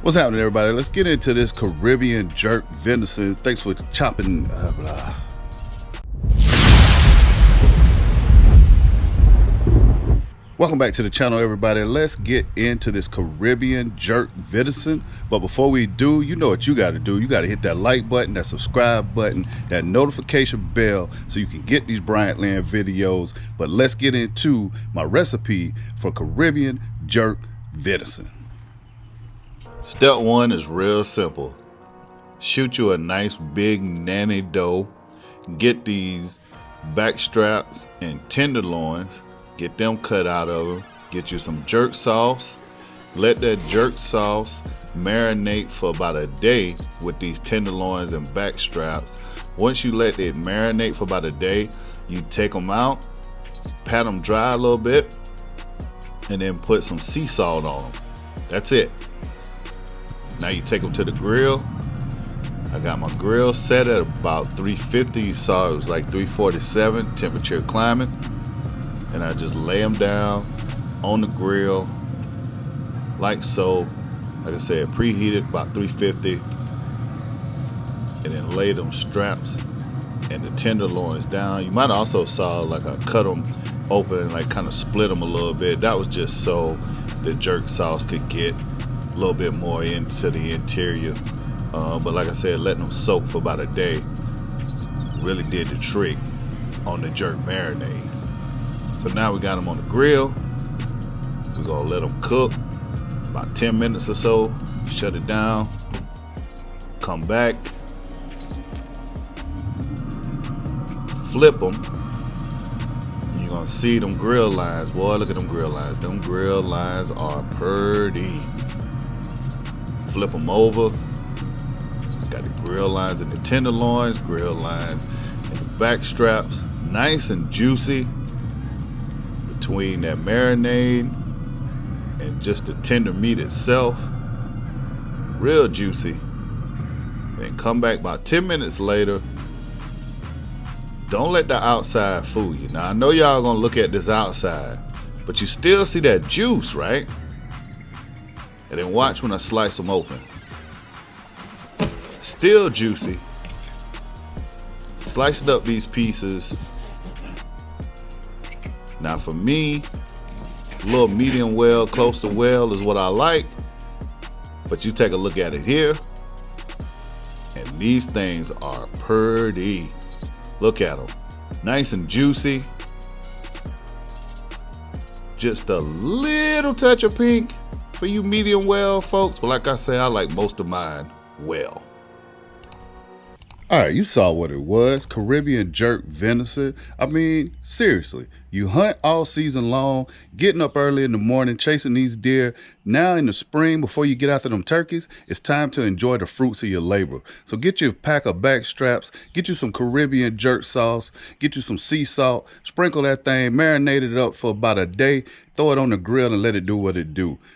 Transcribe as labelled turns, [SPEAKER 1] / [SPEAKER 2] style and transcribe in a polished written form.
[SPEAKER 1] What's happening, everybody? Let's get into this Caribbean jerk venison. Thanks for chopping. Blah. Welcome back to the channel, everybody. Let's get into this Caribbean jerk venison. But before we do, you know what you got to do. You got to hit that like button, that subscribe button, that notification bell so you can get these Bryant Land videos. But let's get into my recipe for Caribbean jerk venison. Step one is real simple. Shoot you a nice big nanny doe. Get these back straps and tenderloins. Get them cut out of them. Get you some jerk sauce. Let that jerk sauce marinate for about a day with these tenderloins and back straps. Once you let it marinate for about a day, you take them out, pat them dry a little bit, and then put some sea salt on them. That's it. Now you take them to the grill. I got my grill set at about 350. You saw it was like 347, temperature climbing. And I just lay them down on the grill like so. Like I said, preheated about 350. And then lay them straps and the tenderloins down. You might also saw like I cut them open and like kind of split them a little bit. That was just so the jerk sauce could get a little bit more into the interior, but like I said, letting them soak for about a day really did the trick on the jerk marinade. So now we got them on the grill. We're gonna let them cook about 10 minutes or so. Shut it down. Come back. Flip them. You're gonna see them grill lines. Boy, look at them grill lines. Them grill lines are pretty. Flip them over. Got the grill lines and the tenderloins, grill lines and the back straps, nice and juicy between that marinade and just the tender meat itself, real juicy. Then come back about 10 minutes later. Don't let the outside fool you. Now I know y'all gonna look at this outside, but you still see that juice, right? And then watch when I slice them open. Still juicy. Slicing up these pieces. Now for me, a little medium well, close to well is what I like. But you take a look at it here. And these things are pretty. Look at them. Nice and juicy. Just a little touch of pink. For you medium well folks, but like I say, I like most of mine well. All right, you saw what it was, Caribbean jerk venison. I mean, seriously, you hunt all season long, getting up early in the morning, chasing these deer. Now in the spring, before you get after them turkeys, it's time to enjoy the fruits of your labor. So get you a pack of back straps, get you some Caribbean jerk sauce, get you some sea salt, sprinkle that thing, marinate it up for about a day, throw it on the grill and let it do what it do.